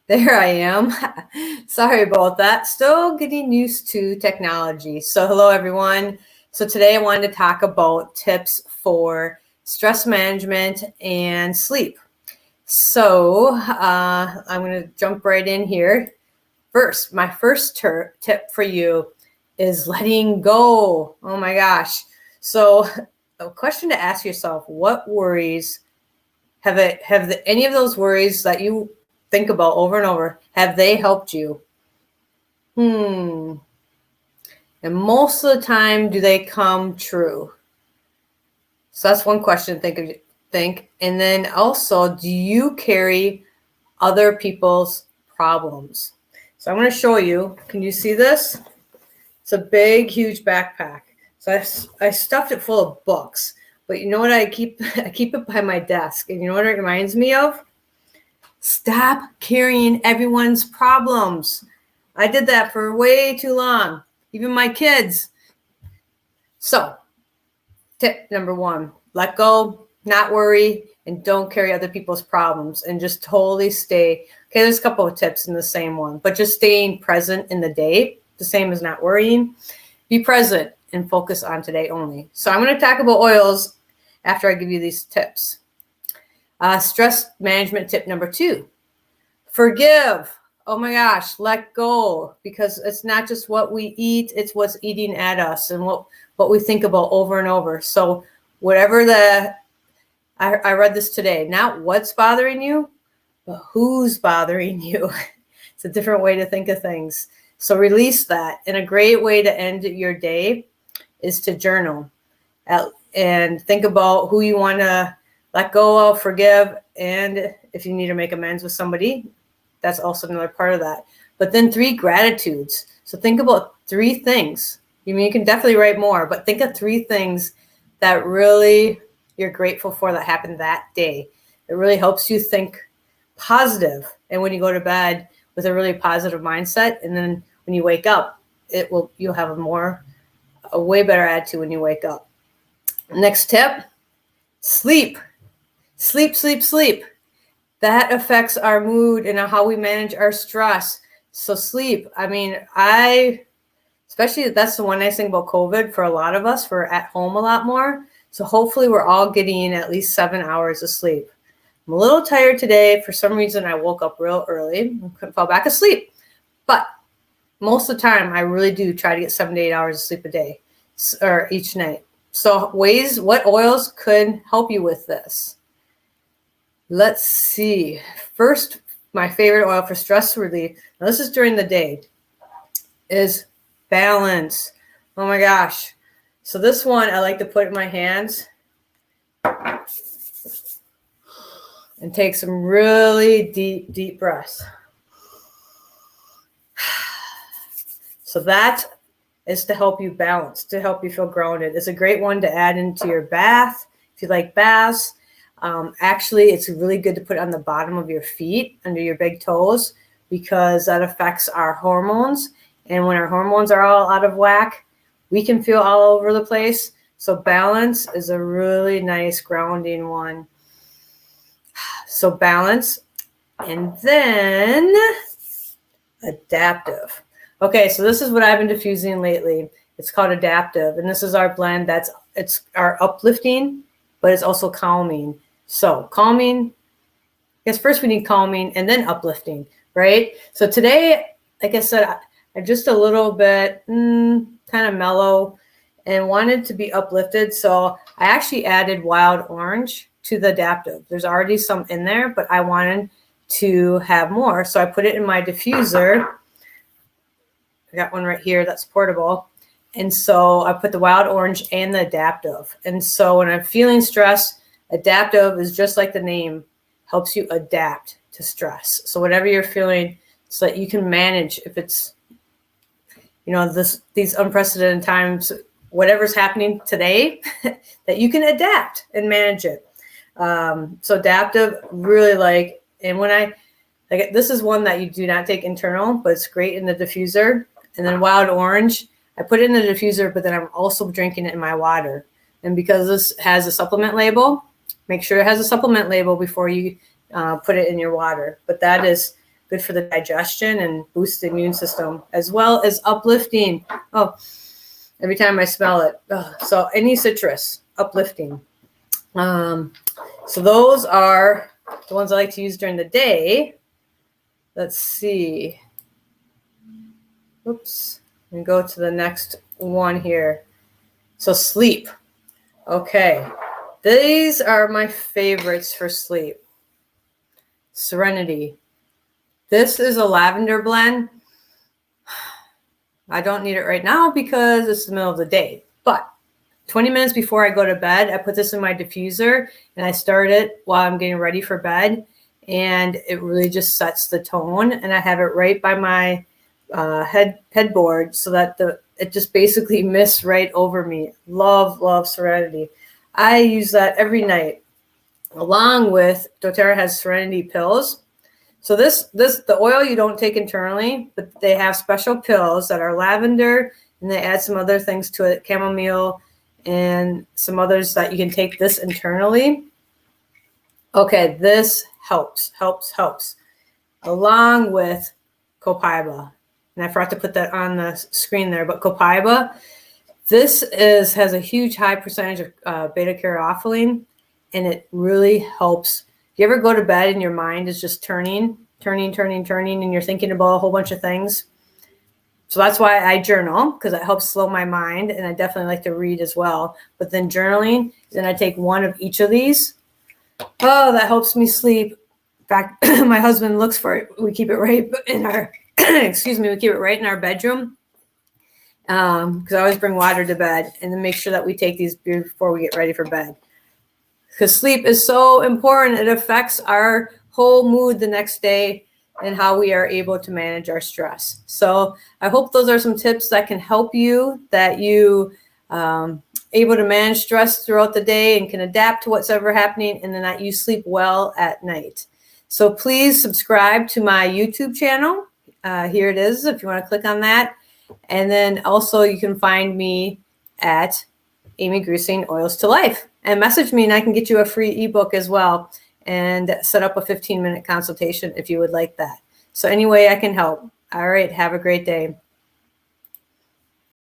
There I am. Sorry about that. Still getting used to technology. So hello, everyone. So today I wanted to talk about tips for stress management and sleep. So I'm going to jump right in here. First, my first tip for you is letting go. Oh my gosh. So a question to ask yourself, what worries have any of those worries that you think about over and over, have they helped you? And most of the time, do they come true? So that's one question to think. And then also, do you carry other people's problems? So I'm going to show you. Can you see this? It's a big, huge backpack. So I stuffed it full of books. But you know what? I keep it by my desk. And you know what it reminds me of? Stop carrying everyone's problems. I did that for way too long, even my kids. So, tip number 1, let go, not worry, and don't carry other people's problems, and just totally stay. Okay, there's a couple of tips in the same one, but just staying present in the day, the same as not worrying. Be present and focus on today only. So I'm going to talk about oils after I give you these tips. Stress management tip number 2, forgive. Oh my gosh, let go, because it's not just what we eat, it's what's eating at us and what we think about over and over. So whatever I read this today, not what's bothering you, but who's bothering you. It's a different way to think of things. So release that. And a great way to end your day is to journal and think about who you want to let go of, forgive, and if you need to make amends with somebody, that's also another part of that. But then 3 gratitudes. So think about 3 things. You can definitely write more, but think of 3 things that really you're grateful for that happened that day. It really helps you think positive. And when you go to bed with a really positive mindset, and then when you wake up, you'll have a way better attitude when you wake up. Next tip, sleep. Sleep, sleep, sleep. That affects our mood and how we manage our stress. So sleep, especially that's the one nice thing about COVID for a lot of us, we're at home a lot more. So hopefully we're all getting at least 7 hours of sleep. I'm a little tired today. For some reason, I woke up real early and couldn't fall back asleep. But most of the time, I really do try to get 7 to 8 hours of sleep a day or each night. So what oils could help you with this? Let's see. First, my favorite oil for stress relief, now this is during the day, is Balance. Oh my gosh. So this one I like to put in my hands and take some really deep, deep breaths. So that is to help you balance, to help you feel grounded. It's a great one to add into your bath if you like baths. Actually, it's really good to put it on the bottom of your feet, under your big toes, because that affects our hormones. And when our hormones are all out of whack, we can feel all over the place. So Balance is a really nice grounding one. So Balance. And then Adaptiv. Okay, so this is what I've been diffusing lately. It's called Adaptiv. And this is our blend it's our uplifting, but it's also calming. So calming, I guess first we need calming and then uplifting, right? So today, like I said, I'm just a little bit kind of mellow and wanted to be uplifted. So I actually added wild orange to the Adaptiv. There's already some in there, but I wanted to have more. So I put it in my diffuser. I got one right here that's portable. And so I put the wild orange and the Adaptiv. And so when I'm feeling stress, Adaptiv is just like the name, helps you adapt to stress. So whatever you're feeling, so that you can manage if it's, these unprecedented times, whatever's happening today, that you can adapt and manage it. So Adaptiv, really and when this is one that you do not take internal, but it's great in the diffuser. And then wild orange, I put it in the diffuser, but then I'm also drinking it in my water. And because this has a supplement label, make sure it has a supplement label before you put it in your water. But that is good for the digestion and boosts the immune system, as well as uplifting. Oh, every time I smell it. So any citrus, uplifting. So those are the ones I like to use during the day. Let's see. Oops. Let me go to the next one here. So sleep. Okay. These are my favorites for sleep. Serenity. This is a lavender blend. I don't need it right now because it's the middle of the day. But 20 minutes before I go to bed, I put this in my diffuser and I start it while I'm getting ready for bed. And it really just sets the tone. And I have it right by my headboard so that it just basically mists right over me. Love Serenity. I use that every night, along with doTERRA has Serenity pills. So the oil you don't take internally, but they have special pills that are lavender, and they add some other things to it, chamomile, and some others that you can take this internally. Okay, this helps, along with Copaiba. And I forgot to put that on the screen there, but Copaiba, this has a huge high percentage of beta-caryophyllene, and it really helps. If you ever go to bed and your mind is just turning, and you're thinking about a whole bunch of things. So that's why I journal, because it helps slow my mind, and I definitely like to read as well. But then journaling, then I take one of each of these. Oh, that helps me sleep. In fact, my husband looks for it. We keep it right in our, we keep it right in our bedroom. Because I always bring water to bed, and then make sure that we take these before we get ready for bed. Because sleep is so important. It affects our whole mood the next day and how we are able to manage our stress. So I hope those are some tips that can help you, that you able to manage stress throughout the day and can adapt to what's ever happening, and then that you sleep well at night. So please subscribe to my YouTube channel. Here it is, if you want to click on that. And then also you can find me at Amy Grusing Oils to Life, and message me and I can get you a free ebook as well, and set up a 15-minute consultation if you would like that. So any way I can help. All right. Have a great day.